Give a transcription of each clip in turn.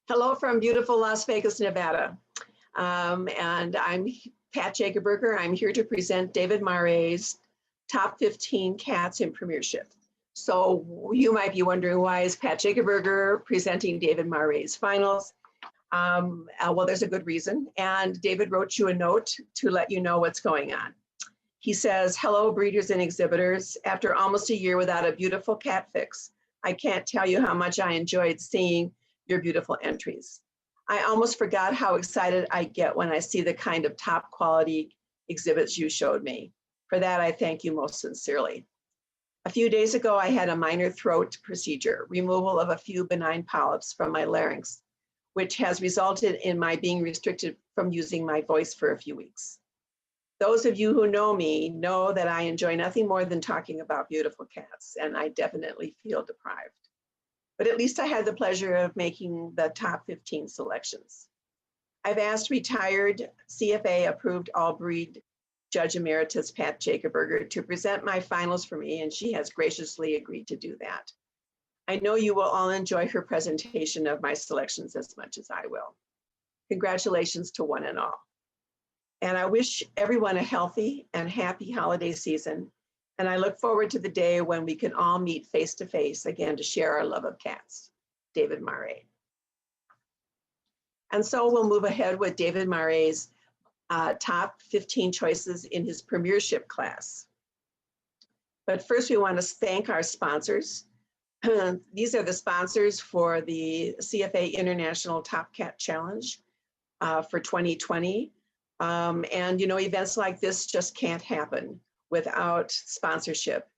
Hello from beautiful Las Vegas, Nevada. And I'm Pat Jacobberger. I'm here to present David Mare's top 15 cats in Premiership. So you might be wondering, why is Pat Jacobberger presenting David Mare's finals? Well, there's a good reason. And David wrote you a note to let you know what's going on. He says, hello, breeders and exhibitors. After almost a year without a beautiful cat fix, I can't tell you how much I enjoyed seeing your beautiful entries. I almost forgot how excited I get when I see the kind of top quality exhibits you showed me. For that, I thank you most sincerely. A few days ago, I had a minor throat procedure, removal of a few benign polyps from my larynx, which has resulted in my being restricted from using my voice for a few weeks. Those of you who know me know that I enjoy nothing more than talking about beautiful cats, and I definitely feel deprived. But at least I had the pleasure of making the top 15 selections. I've asked retired CFA approved Allbreed Judge Emeritus Pat Jacobberger to present my finals for me, and she has graciously agreed to do that. I know you will all enjoy her presentation of my selections as much as I will. Congratulations to one and all. And I wish everyone a healthy and happy holiday season. And I look forward to the day when we can all meet face to face again to share our love of cats. David Mare. And so we'll move ahead with David Mare's top 15 choices in his Premiership class. But first, we want to thank our sponsors. These are the sponsors for the CFA International Top Cat Challenge for 2020. And you know, events like this just can't happen without sponsorship.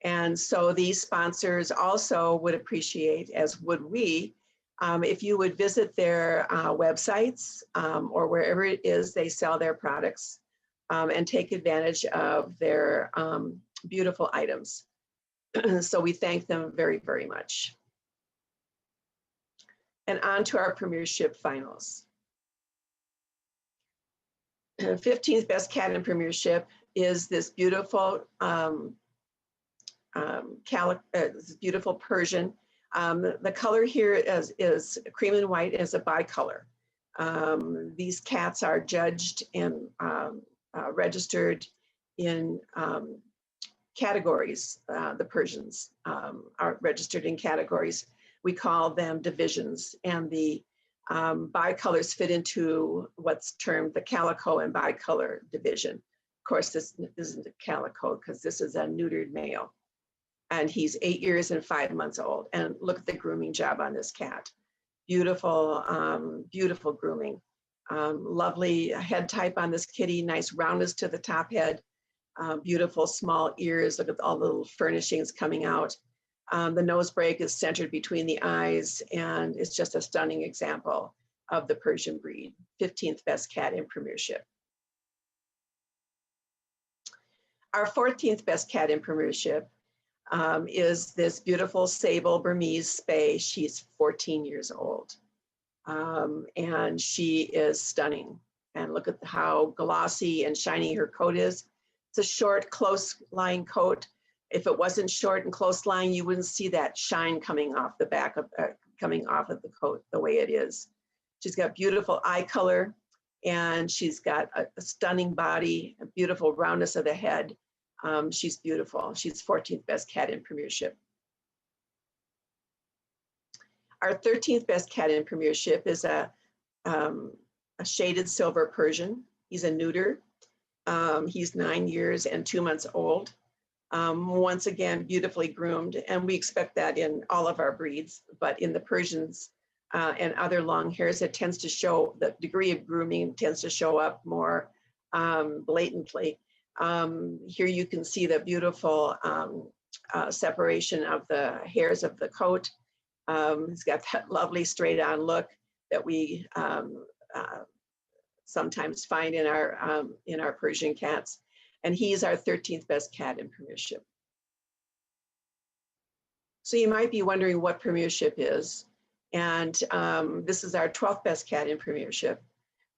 And so these sponsors also would appreciate, as would we, if you would visit their websites or wherever it is they sell their products and take advantage of their beautiful items. So we thank them very, very much. And on to our Premiership finals. 15th best cat in Premiership is this beautiful beautiful Persian. The color here is cream and white, is a bicolor. These cats are judged and registered in categories. The Persians are registered in categories. We call them divisions, and the bicolors fit into what's termed the calico and bicolor division. Of course, this isn't a calico because this is a neutered male, and he's 8 years and 5 months old. And look at the grooming job on this cat. Beautiful, beautiful grooming. Lovely head type on this kitty, nice roundness to the top head, beautiful small ears. Look at all the little furnishings coming out. The nose break is centered between the eyes, and it's just a stunning example of the Persian breed. 15th best cat in Premiership. Our 14th best cat in Premiership is this beautiful sable Burmese Spay. She's 14 years old, and she is stunning. And look at how glossy and shiny her coat is. It's a short, close-lying coat. If it wasn't short and close lying, you wouldn't see that shine coming off the back of coming off of the coat the way it is. She's got beautiful eye color, and she's got a stunning body, a beautiful roundness of the head. She's beautiful. She's 14th best cat in Premiership. Our 13th best cat in Premiership is a shaded silver Persian. He's a neuter. He's 9 years and 2 months old. Once again, beautifully groomed, and we expect that in all of our breeds, but in the Persians and other long hairs, it tends to show, the degree of grooming tends to show up more blatantly. Here you can see the beautiful separation of the hairs of the coat. He's got that lovely straight on look that we sometimes find in our Persian cats. And he's our 13th best cat in Premiership. So you might be wondering what Premiership is. And this is our 12th best cat in Premiership.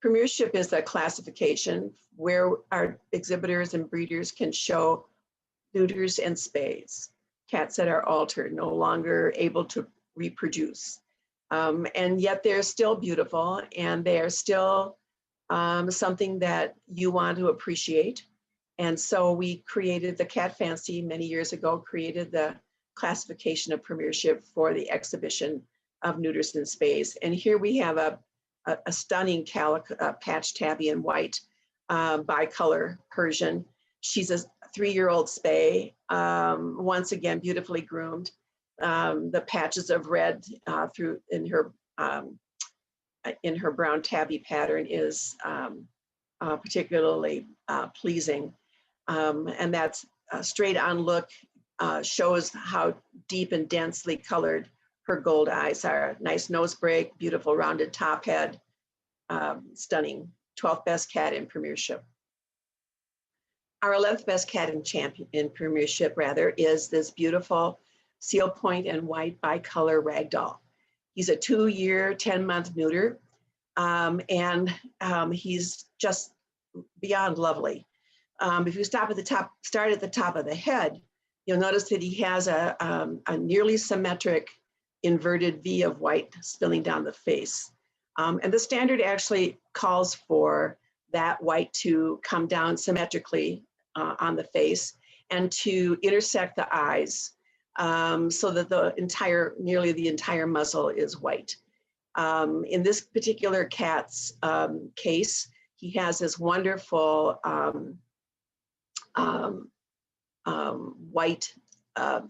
Premiership is a classification where our exhibitors and breeders can show neuters and spays, cats that are altered, no longer able to reproduce. And yet they're still beautiful, and they are still something that you want to appreciate. And so we created the Cat Fancy many years ago, created the classification of Premiership for the exhibition of neuters and spays. And here we have a stunning patch tabby in white bicolor Persian. She's a 3-year-old spay, once again, beautifully groomed. The patches of red in her brown tabby pattern is particularly pleasing. And that's a straight on look shows how deep and densely colored her gold eyes are. Nice nose break, beautiful rounded top head, stunning. 12th best cat in Premiership. Our 11th best cat in Premiership is this beautiful seal point and white bicolor ragdoll. He's a 2-year, 10-month neuter, and he's just beyond lovely. If you start at the top of the head, you'll notice that he has a nearly symmetric inverted V of white spilling down the face. And the standard actually calls for that white to come down symmetrically on the face and to intersect the eyes so that nearly the entire muzzle is white. In this particular cat's case, he has this wonderful white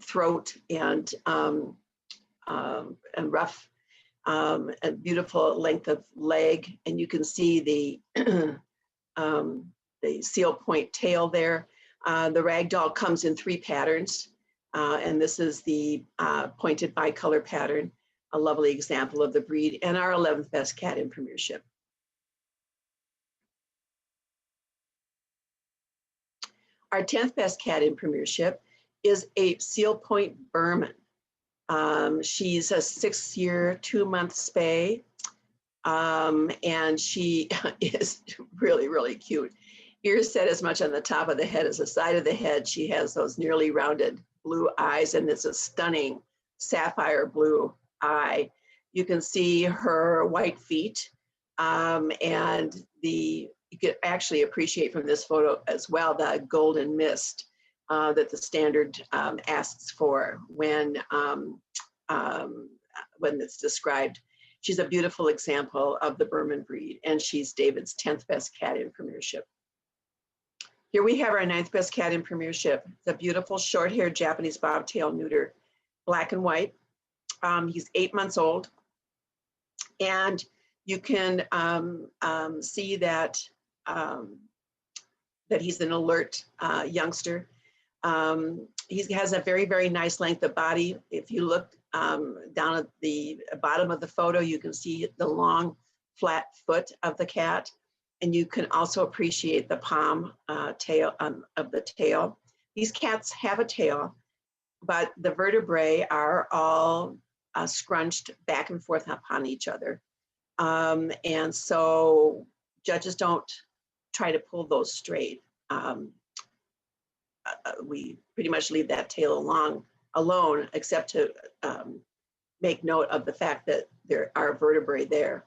throat and rough and beautiful length of leg, and you can see the seal point tail there. The ragdoll comes in 3 patterns, and this is the pointed bicolor pattern, a lovely example of the breed, and our 11th best cat in Premiership. Our 10th best cat in Premiership is a seal point Berman. She's a 6-year, 2-month spay, and she is really, really cute. Ears set as much on the top of the head as the side of the head. She has those nearly rounded blue eyes, and it's a stunning sapphire blue eye. You can see her white feet, and you can actually appreciate from this photo as well the golden mist that the standard asks for when it's described. She's a beautiful example of the Berman breed, and she's David's 10th best cat in Premiership. Here we have our 9th best cat in Premiership, the beautiful short-haired Japanese bobtail neuter, black and white. He's 8 months old, and you can see that he's an alert youngster. He has a very, very nice length of body. If you look down at the bottom of the photo, you can see the long, flat foot of the cat. And you can also appreciate the palm tail of the tail. These cats have a tail, but the vertebrae are all scrunched back and forth upon each other. And so judges don't try to pull those straight. We pretty much leave that tail alone, except to make note of the fact that there are vertebrae there.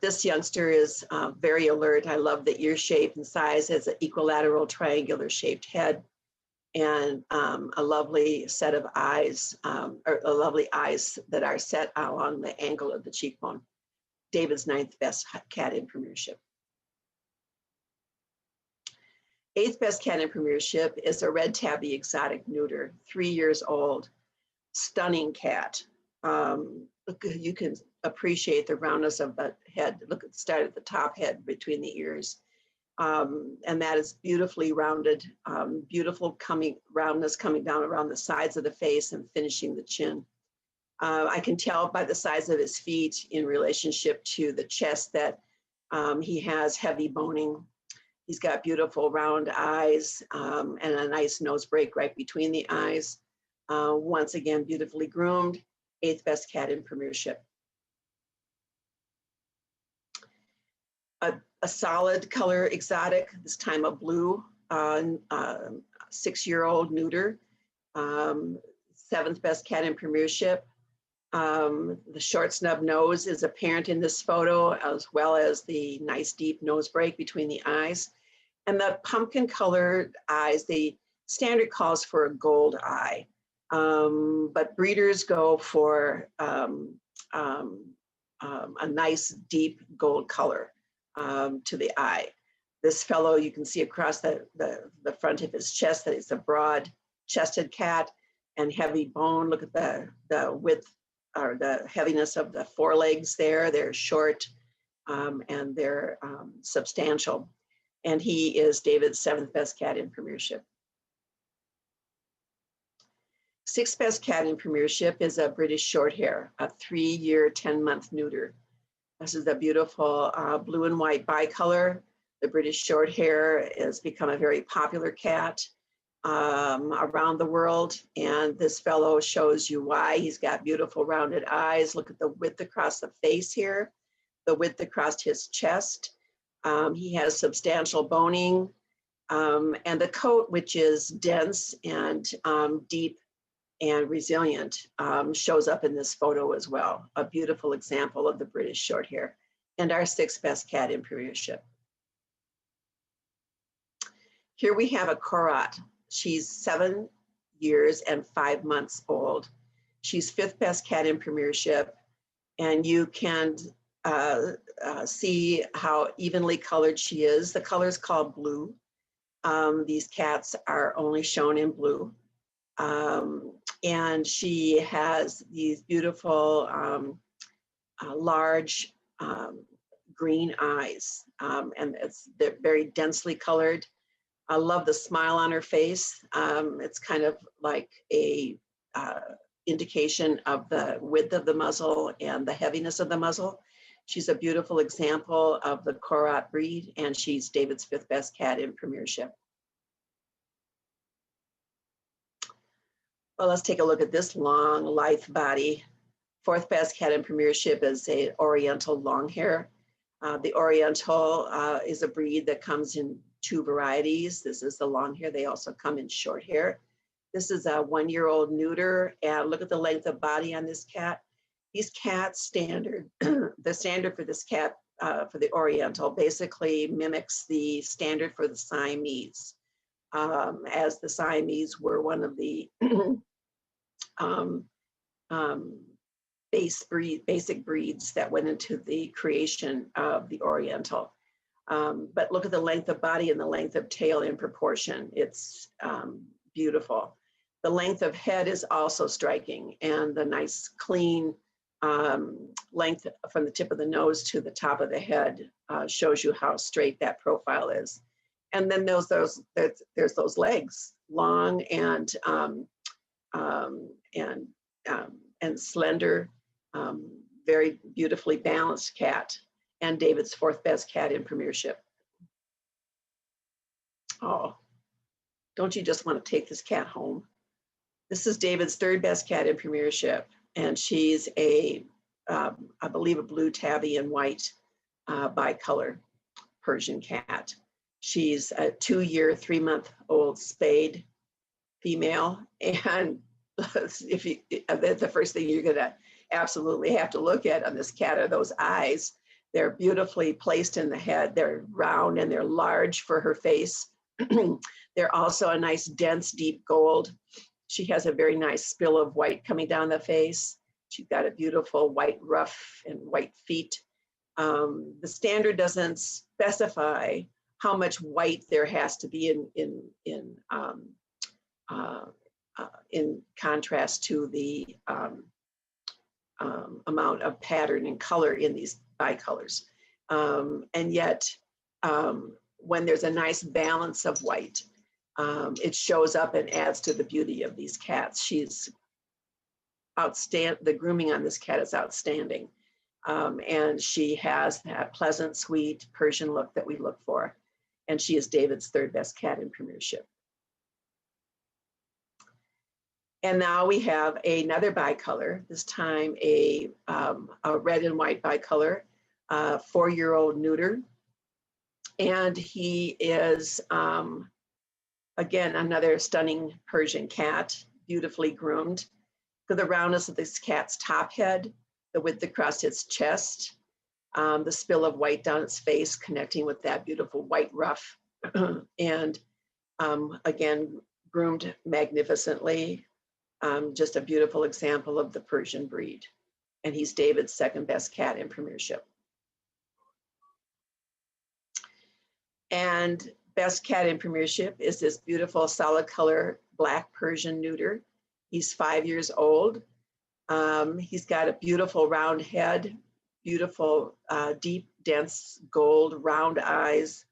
This youngster is very alert. I love the ear shape and size. Has an equilateral triangular shaped head and a lovely set of eyes, or lovely eyes that are set along the angle of the cheekbone. David's 9th best cat in Premiership. 8th best cat in Premiership is a red tabby exotic neuter, 3 years old, stunning cat. You can appreciate the roundness of the head. Look at the start at the top head between the ears. And that is beautifully rounded, beautiful roundness coming down around the sides of the face and finishing the chin. I can tell by the size of his feet in relationship to the chest that he has heavy boning. He's got beautiful round eyes and a nice nose break right between the eyes. Once again, beautifully groomed, 8th best cat in Premiership. A solid color exotic, this time a blue, 6-year-old neuter, 7th best cat in Premiership. The short snub nose is apparent in this photo, as well as the nice deep nose break between the eyes. And the pumpkin colored eyes, the standard calls for a gold eye, but breeders go for a nice deep gold color to the eye. This fellow, you can see across the front of his chest that it's a broad chested cat and heavy bone. Look at the width or the heaviness of the forelegs there. They're short and they're substantial. And he is David's 7th best cat in Premiership. 6th best cat in Premiership is a British Shorthair, a 3-year, 10-month neuter. This is a beautiful blue and white bicolor. The British Shorthair has become a very popular cat around the world. And this fellow shows you why. He's got beautiful rounded eyes. Look at the width across the face here, the width across his chest. He has substantial boning and the coat, which is dense and deep and resilient, shows up in this photo as well. A beautiful example of the British Shorthair and our 6th best cat in Premiership. Here we have a Korat. She's 7 years and 5 months old. She's 5th best cat in Premiership, and you can see how evenly colored she is. The color is called blue. These cats are only shown in blue. And she has these beautiful, large green eyes, and they're very densely colored. I love the smile on her face. It's kind of like a indication of the width of the muzzle and the heaviness of the muzzle. She's a beautiful example of the Korat breed, and she's David's 5th best cat in Premiership. Well, let's take a look at this long, lithe body. 4th best cat in Premiership is a Oriental Longhair. The Oriental is a breed that comes in 2 varieties. This is the Longhair. They also come in Shorthair. This is a 1-year-old neuter, and look at the length of body on this cat. These cats standard, the standard for this cat, for the Oriental, basically mimics the standard for the Siamese, as the Siamese were one of the basic breeds that went into the creation of the Oriental. But look at the length of body and the length of tail in proportion. It's beautiful. The length of head is also striking, and the nice clean length from the tip of the nose to the top of the head shows you how straight that profile is. And then there's those legs, long and slender, very beautifully balanced cat, and David's 4th best cat in Premiership. Oh, don't you just want to take this cat home? This is David's 3rd best cat in Premiership, and she's I believe a blue tabby and white bicolor Persian cat. She's a 2-year, 3-month-old spayed female, and the first thing you're gonna absolutely have to look at on this cat are those eyes. They're beautifully placed in the head. They're round and they're large for her face. They're also a nice, dense, deep gold. She has a very nice spill of white coming down the face. She's got a beautiful white ruff and white feet. The standard doesn't specify how much white there has to be in contrast to the amount of pattern and color in these bicolors. And yet, when there's a nice balance of white, it shows up and adds to the beauty of these cats. She's outstanding. The grooming on this cat is outstanding. And she has that pleasant, sweet Persian look that we look for. And she is David's 3rd best cat in Premiership. And now we have another bicolor, this time a red and white bicolor, 4-year-old neuter. And he is, again, another stunning Persian cat, beautifully groomed. Look at the roundness of this cat's top head, the width across its chest, the spill of white down its face, connecting with that beautiful white ruff. And again, groomed magnificently. Just a beautiful example of the Persian breed. And he's David's second best cat in Premiership. And best cat in Premiership is this beautiful solid color black Persian neuter. He's 5 years old. He's got a beautiful round head, beautiful deep, dense gold round eyes.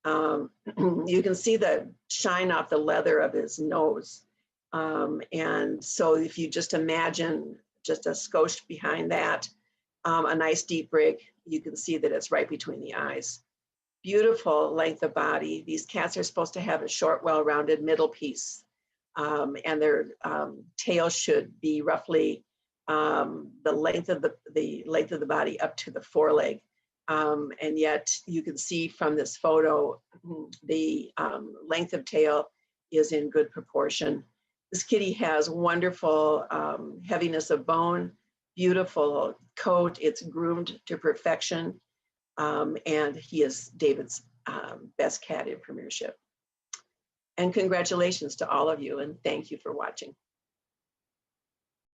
You can see the shine off the leather of his nose. And so if you just imagine just a skosh behind that, a nice deep break, you can see that it's right between the eyes. Beautiful length of body. These cats are supposed to have a short, well-rounded middle piece, and their tail should be roughly the length of the body up to the foreleg. And yet you can see from this photo, the length of tail is in good proportion. This kitty has wonderful heaviness of bone, beautiful coat. It's groomed to perfection. And he is David's best cat in Premiership. And congratulations to all of you, and thank you for watching.